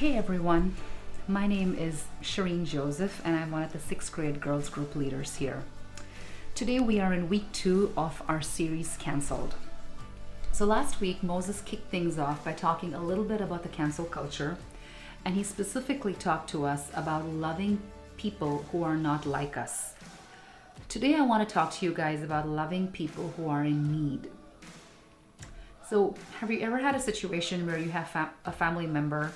Hey everyone, my name is Shireen Joseph and I'm one of the 6th grade girls group leaders here. Today we are in week 2 of our series Cancelled. So last week Moses kicked things off by talking a little bit about the cancel culture, and he specifically talked to us about loving people who are not like us. Today I want to talk to you guys about loving people who are in need. So have you ever had a situation where you have a family member,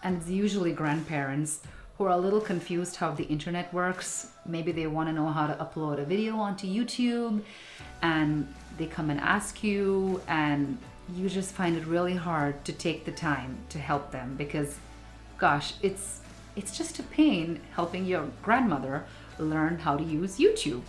and it's usually grandparents, who are a little confused how the internet works? Maybe they want to know how to upload a video onto YouTube, and they come and ask you, and you just find it really hard to take the time to help them because, gosh, it's just a pain helping your grandmother learn how to use YouTube.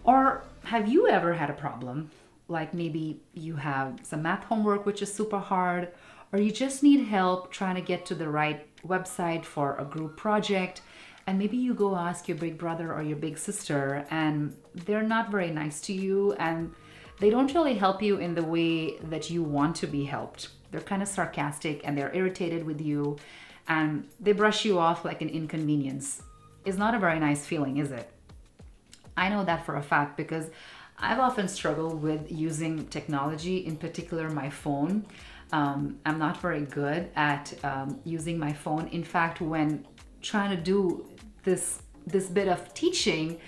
Or have you ever had a problem, like maybe you have some math homework which is super hard, or you just need help trying to get to the right website for a group project, and maybe you go ask your big brother or your big sister and they're not very nice to you and they don't really help you in the way that you want to be helped. They're kind of sarcastic and they're irritated with you and they brush you off like an inconvenience. It's not a very nice feeling, is it? I know that for a fact because I've often struggled with using technology, in particular my phone. I'm not very good at using my phone. In fact, when trying to do this bit of teaching,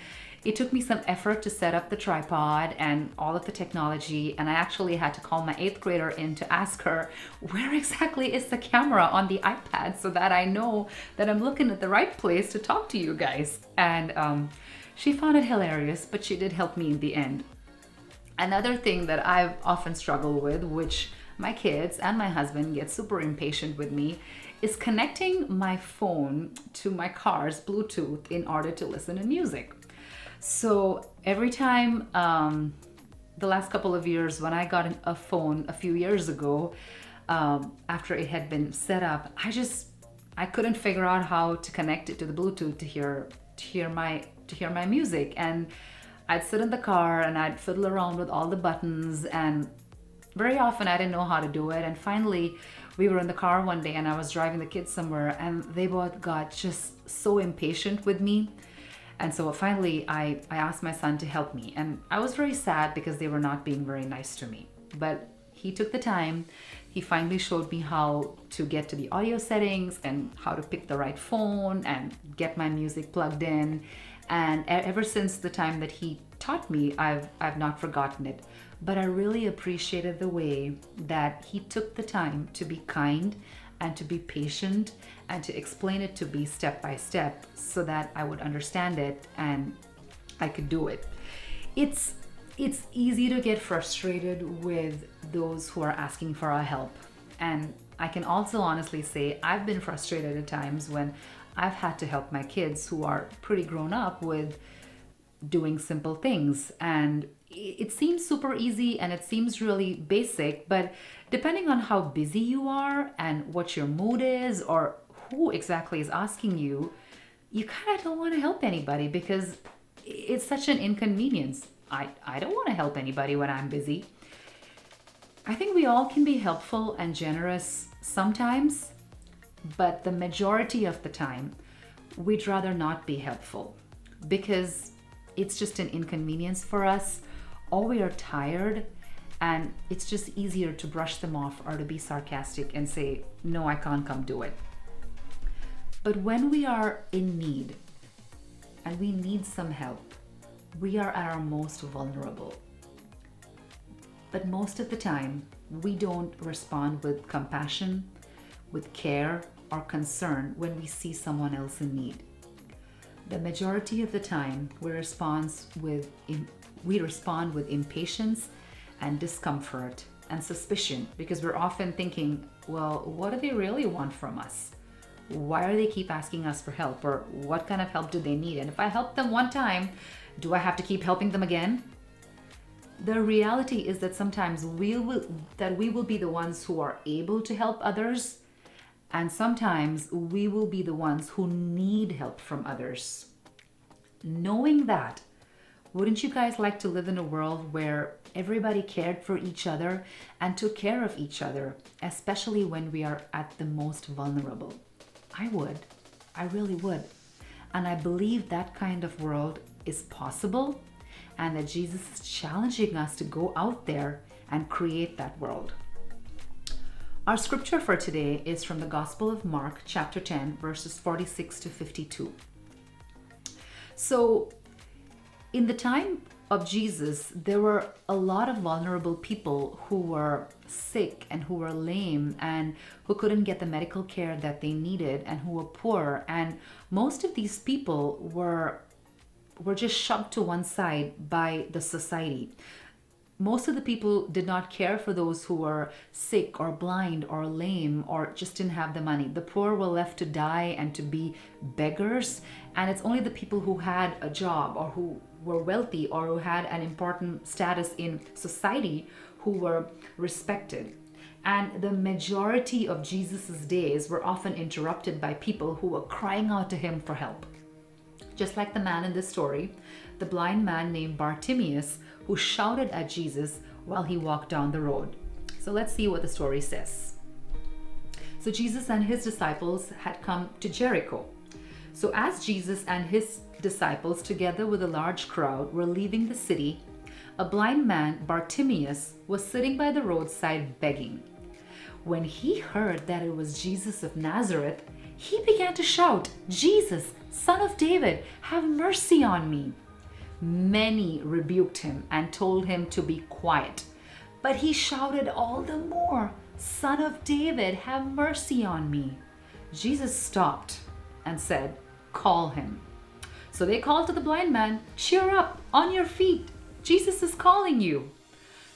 it took me some effort to set up the tripod and all of the technology, and I actually had to call my 8th grader in to ask her where exactly is the camera on the iPad so that I know that I'm looking at the right place to talk to you guys. And she found it hilarious, but she did help me in the end. Another thing that I've often struggled with, which my kids and my husband get super impatient with me, is connecting my phone to my car's Bluetooth in order to listen to music. So every time, the last couple of years when I got a phone a few years ago, after it had been set up, I couldn't figure out how to connect it to the Bluetooth to hear my music. And I'd sit in the car and I'd fiddle around with all the buttons, and very often I didn't know how to do it. And finally, we were in the car one day and I was driving the kids somewhere and they both got just so impatient with me. And so finally, I asked my son to help me. And I was very sad because they were not being very nice to me. But he took the time. He finally showed me how to get to the audio settings and how to pick the right phone and get my music plugged in. And ever since the time that he taught me, I've not forgotten it. But I really appreciated the way that he took the time to be kind and to be patient and to explain it to me step by step so that I would understand it and I could do it. It's easy to get frustrated with those who are asking for our help. And I can also honestly say I've been frustrated at times when I've had to help my kids who are pretty grown up with doing simple things. And it seems super easy and it seems really basic, but depending on how busy you are and what your mood is or who exactly is asking you, you kind of don't want to help anybody because it's such an inconvenience. I don't want to help anybody when I'm busy. I think we all can be helpful and generous sometimes, but the majority of the time, we'd rather not be helpful because it's just an inconvenience for us, or we are tired and it's just easier to brush them off or to be sarcastic and say, no, I can't come do it. But when we are in need and we need some help, we are at our most vulnerable. But most of the time, we don't respond with compassion, with care, or concern when we see someone else in need. The majority of the time, we respond with impatience and discomfort and suspicion because we're often thinking, well, what do they really want from us? Why do they keep asking us for help? Or what kind of help do they need? And if I help them one time, do I have to keep helping them again? The reality is that sometimes we will be the ones who are able to help others, and sometimes we will be the ones who need help from others. Knowing that, Wouldn't you guys like to live in a world where everybody cared for each other and took care of each other, especially when we are at the most vulnerable? I would. I really would. And I believe that kind of world is possible and that Jesus is challenging us to go out there and create that world. Our scripture for today is from the Gospel of Mark, chapter 10, verses 46 to 52. So, in the time of Jesus, there were a lot of vulnerable people who were sick and who were lame and who couldn't get the medical care that they needed and who were poor. And most of these people were just shoved to one side by the society. Most of the people did not care for those who were sick or blind or lame or just didn't have the money. The poor were left to die and to be beggars. And it's only the people who had a job or who were wealthy or who had an important status in society who were respected. And the majority of Jesus's days were often interrupted by people who were crying out to him for help. Just like the man in this story, the blind man named Bartimaeus, who shouted at Jesus while he walked down the road. So let's see what the story says. So Jesus and his disciples had come to Jericho. So as Jesus and his disciples, together with a large crowd, were leaving the city, a blind man, Bartimaeus, was sitting by the roadside begging. When he heard that it was Jesus of Nazareth, he began to shout, "Jesus, Son of David, have mercy on me." Many rebuked him and told him to be quiet. But he shouted all the more, "Son of David, have mercy on me." Jesus stopped and said, "Call him." So they called to the blind man, "Cheer up, on your feet. Jesus is calling you."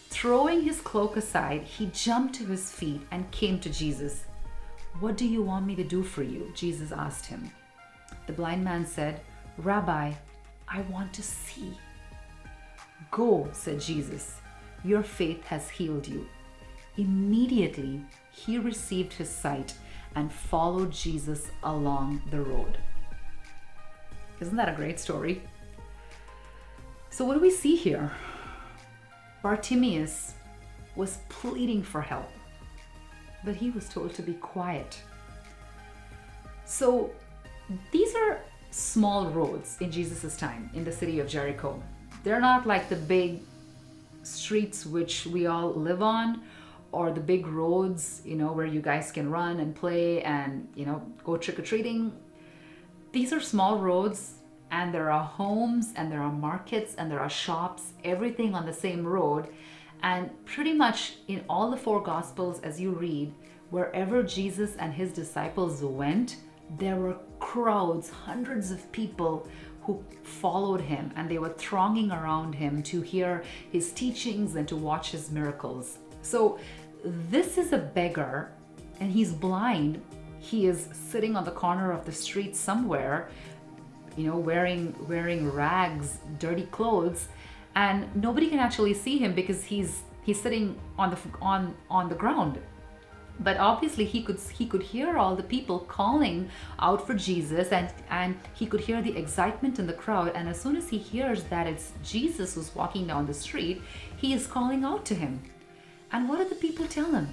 Throwing his cloak aside, he jumped to his feet and came to Jesus. "What do you want me to do for you?" Jesus asked him. The blind man said, "Rabbi, I want to see." "Go," said Jesus. "Your faith has healed you." Immediately, he received his sight and followed Jesus along the road. Isn't that a great story? So what do we see here? Bartimaeus was pleading for help, but he was told to be quiet. So these are small roads in Jesus' time in the city of Jericho. They're not like the big streets which we all live on, or the big roads, where you guys can run and play and, go trick-or-treating. These are small roads, and there are homes and there are markets and there are shops, everything on the same road. And pretty much in all the four Gospels, as you read, wherever Jesus and his disciples went, there were crowds, hundreds of people who followed him, and they were thronging around him to hear his teachings and to watch his miracles. So this is a beggar, and he's blind. He is sitting on the corner of the street somewhere, wearing rags, dirty clothes, and nobody can actually see him because he's sitting on the ground. But obviously he could hear all the people calling out for Jesus, and he could hear the excitement in the crowd. And as soon as he hears that it's Jesus who's walking down the street, he is calling out to him. And what did the people tell him?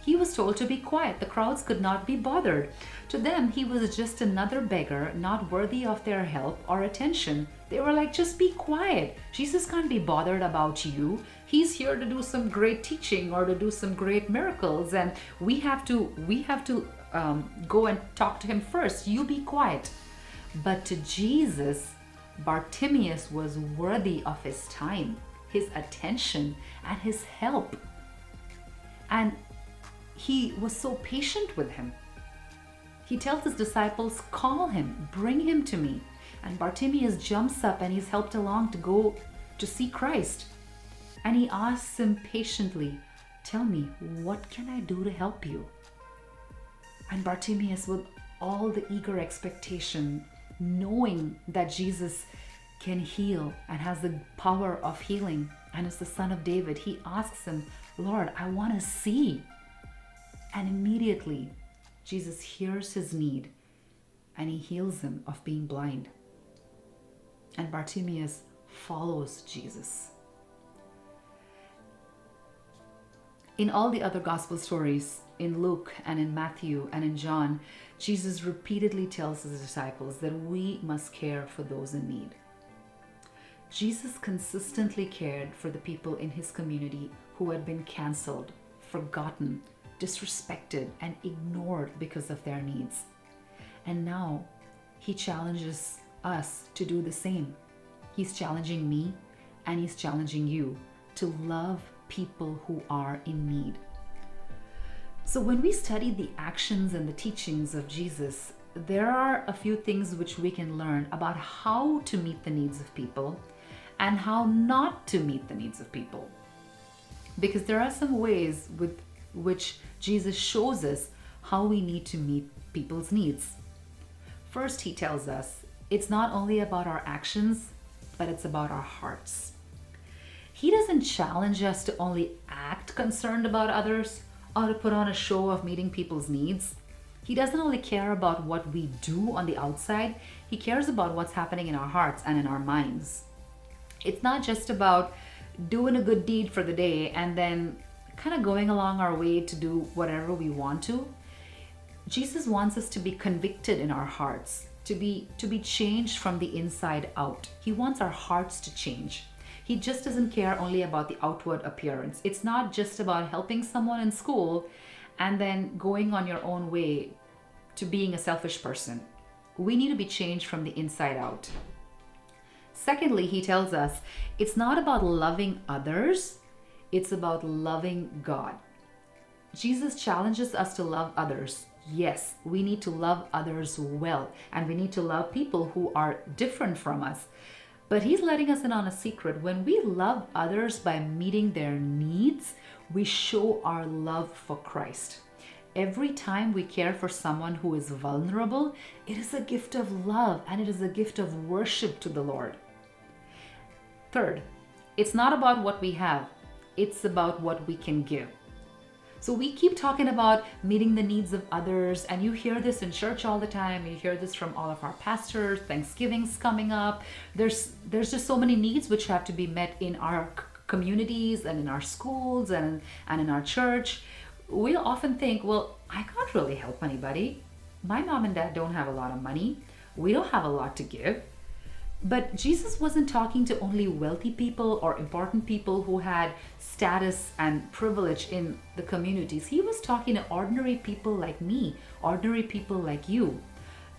He was told to be quiet. The crowds could not be bothered. To them, he was just another beggar, not worthy of their help or attention. They were like, "Just be quiet. Jesus can't be bothered about you. He's here to do some great teaching or to do some great miracles, and we have to go and talk to him first. You be quiet." But to Jesus, Bartimaeus was worthy of his time, his attention, and his help. And he was so patient with him. He tells his disciples, "Call him, bring him to me." And Bartimaeus jumps up and he's helped along to go to see Christ. And he asks him patiently, "Tell me, what can I do to help you?" And Bartimaeus, with all the eager expectation, knowing that Jesus can heal and has the power of healing and is the Son of David, he asks him, "Lord, I want to see." And immediately, Jesus hears his need and he heals him of being blind. And Bartimaeus follows Jesus. In all the other gospel stories, in Luke and in Matthew and in John, Jesus repeatedly tells his disciples that we must care for those in need. Jesus consistently cared for the people in his community who had been canceled, forgotten, disrespected, and ignored because of their needs. And now he challenges us to do the same. He's challenging me and he's challenging you to love people who are in need. So when we study the actions and the teachings of Jesus, there are a few things which we can learn about how to meet the needs of people and how not to meet the needs of people. Because there are some ways with which Jesus shows us how we need to meet people's needs. First, he tells us it's not only about our actions, but it's about our hearts. He doesn't challenge us to only act concerned about others or to put on a show of meeting people's needs. He doesn't only care about what we do on the outside, he cares about what's happening in our hearts and in our minds. It's not just about doing a good deed for the day and then kind of going along our way to do whatever we want to. Jesus wants us to be convicted in our hearts, to be changed from the inside out. He wants our hearts to change. He just doesn't care only about the outward appearance. It's not just about helping someone in school and then going on your own way to being a selfish person. We need to be changed from the inside out. Secondly, he tells us it's not about loving others, it's about loving God. Jesus challenges us to love others. Yes, we need to love others well, and we need to love people who are different from us. But he's letting us in on a secret. When we love others by meeting their needs, we show our love for Christ. Every time we care for someone who is vulnerable, it is a gift of love and it is a gift of worship to the Lord. Third, it's not about what we have, it's about what we can give. So we keep talking about meeting the needs of others, and you hear this in church all the time. You hear this from all of our pastors. Thanksgiving's coming up. There's just so many needs which have to be met in our communities and in our schools and in our church. We often think, well, I can't really help anybody. My mom and dad don't have a lot of money. We don't have a lot to give. But Jesus wasn't talking to only wealthy people or important people who had status and privilege in the communities. He was talking to ordinary people like me, ordinary people like you.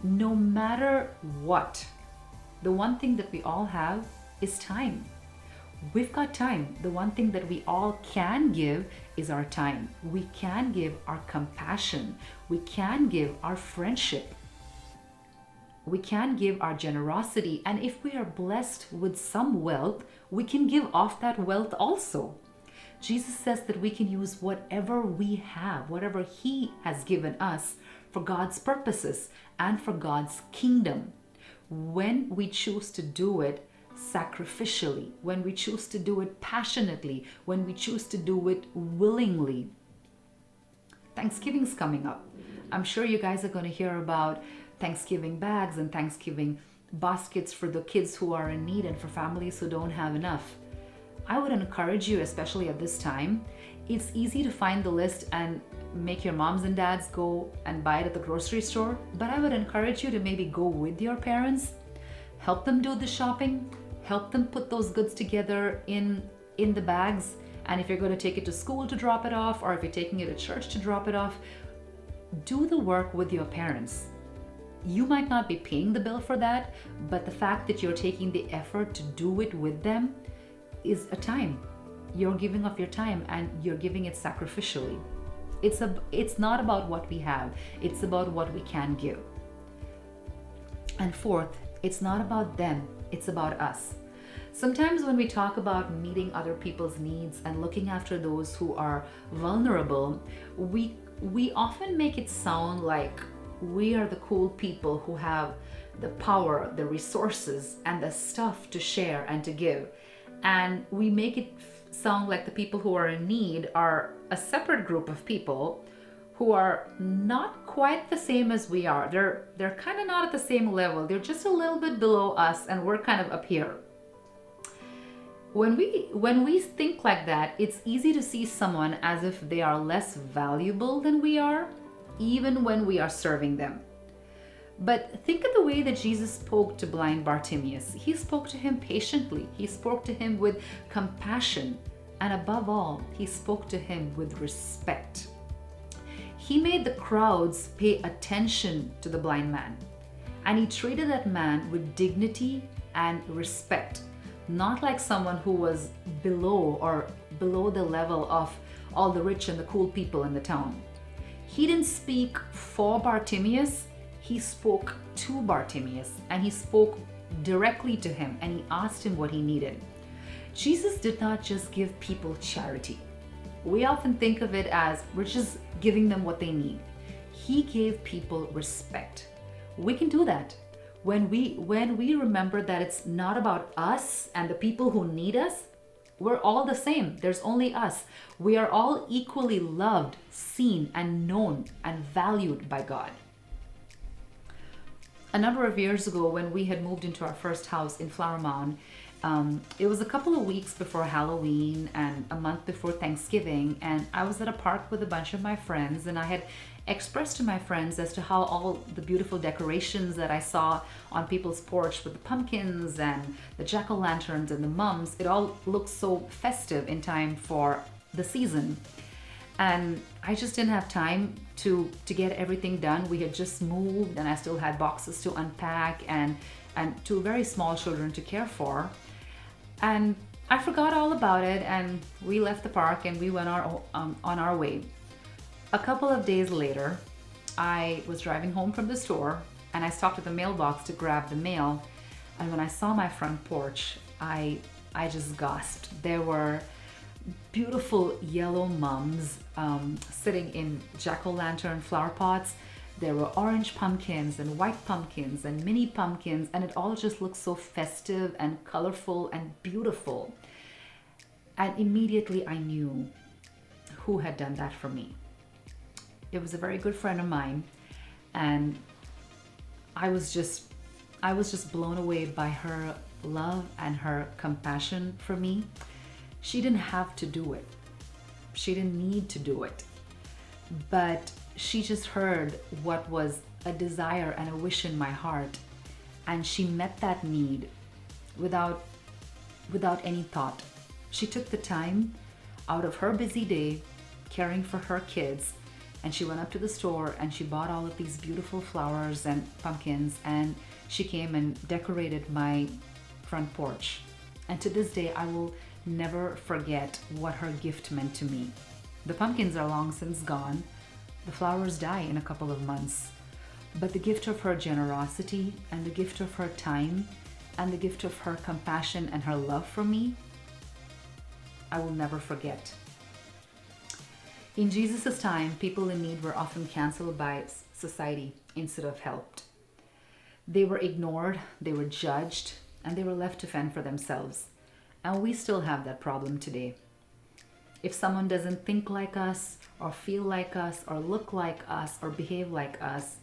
No matter what, the one thing that we all have is time. We've got time. The one thing that we all can give is our time. We can give our compassion. We can give our friendship. We can give our generosity, and if we are blessed with some wealth, we can give off that wealth also. Jesus says that we can use whatever we have, whatever he has given us, for God's purposes and for God's kingdom. When we choose to do it sacrificially, when we choose to do it passionately, when we choose to do it willingly. Thanksgiving's coming up. I'm sure you guys are going to hear about Thanksgiving bags and Thanksgiving baskets for the kids who are in need and for families who don't have enough. I would encourage you, especially at this time, it's easy to find the list and make your moms and dads go and buy it at the grocery store, but I would encourage you to maybe go with your parents, help them do the shopping, help them put those goods together in the bags, and if you're going to take it to school to drop it off, or if you're taking it to church to drop it off, do the work with your parents. You might not be paying the bill for that, but the fact that you're taking the effort to do it with them is a time. You're giving of your time and you're giving it sacrificially. It's not about what we have, it's about what we can give. And fourth, it's not about them, it's about us. Sometimes when we talk about meeting other people's needs and looking after those who are vulnerable, we often make it sound like we are the cool people who have the power, the resources, and the stuff to share and to give. And we make it sound like the people who are in need are a separate group of people who are not quite the same as we are. They're kind of not at the same level. They're just a little bit below us and we're kind of up here. When we think like that, it's easy to see someone as if they are less valuable than we are, even when we are serving them. But think of the way that Jesus spoke to blind Bartimaeus. He spoke to him patiently. He spoke to him with compassion. And above all, he spoke to him with respect. He made the crowds pay attention to the blind man. And he treated that man with dignity and respect, not like someone who was below the level of all the rich and the cool people in the town. He didn't speak for Bartimaeus, he spoke to Bartimaeus, and he spoke directly to him, and he asked him what he needed. Jesus did not just give people charity. We often think of it as we're just giving them what they need. He gave people respect. We can do that when we remember that it's not about us and the people who need us. We're all the same. There's only us. We are all equally loved, seen, and known and valued by God. A number of years ago, when we had moved into our first house in Flower Mound, it was a couple of weeks before Halloween and a month before Thanksgiving, and I was at a park with a bunch of my friends, and I had expressed to my friends as to how all the beautiful decorations that I saw on people's porch with the pumpkins and the jack-o'-lanterns and the mums, it all looked so festive in time for the season. And I just didn't have time to get everything done. We had just moved, and I still had boxes to unpack and two very small children to care for. And I forgot all about it, and we left the park and we went on our way. A couple of days later, I was driving home from the store, and I stopped at the mailbox to grab the mail. And when I saw my front porch, I just gasped. There were beautiful yellow mums sitting in jack-o'-lantern flower pots. There were orange pumpkins and white pumpkins and mini pumpkins, and it all just looked so festive and colorful and beautiful. And immediately I knew who had done that for me. It was a very good friend of mine, and I was just blown away by her love and her compassion for me. She didn't have to do it. She didn't need to do it. But she just heard what was a desire and a wish in my heart, and she met that need without any thought. She took the time out of her busy day caring for her kids, and she went up to the store and she bought all of these beautiful flowers and pumpkins, and she came and decorated my front porch. And to this day, I will never forget what her gift meant to me. The pumpkins are long since gone. The flowers die in a couple of months. But the gift of her generosity and the gift of her time and the gift of her compassion and her love for me, I will never forget. In Jesus' time, people in need were often canceled by society instead of helped. They were ignored, they were judged, and they were left to fend for themselves. And we still have that problem today. If someone doesn't think like us, or feel like us, or look like us, or behave like us,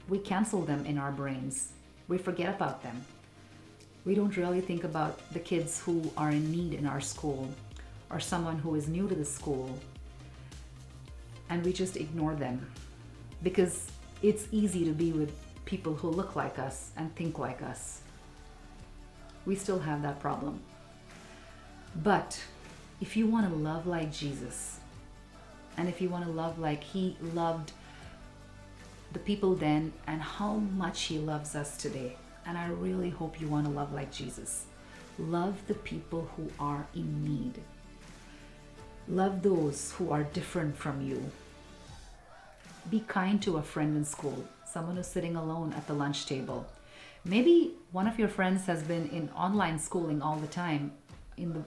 we cancel them in our brains. We forget about them. We don't really think about the kids who are in need in our school, or someone who is new to the school. And we just ignore them because it's easy to be with people who look like us and think like us. We still have that problem. But if you want to love like Jesus, and if you want to love like he loved the people then and how much he loves us today, and I really hope you want to love like Jesus. Love the people who are in need. Love those who are different from you. Be kind to a friend in school, someone who's sitting alone at the lunch table. Maybe one of your friends has been in online schooling all the time, in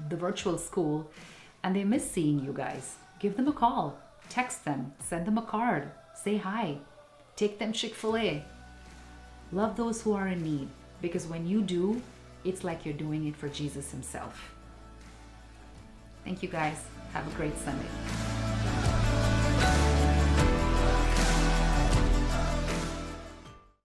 the virtual school, and they miss seeing you guys. Give them a call, text them, send them a card, say hi, take them Chick-fil-A. Love those who are in need, because when you do, it's like you're doing it for Jesus himself. Thank you guys. Have a great Sunday.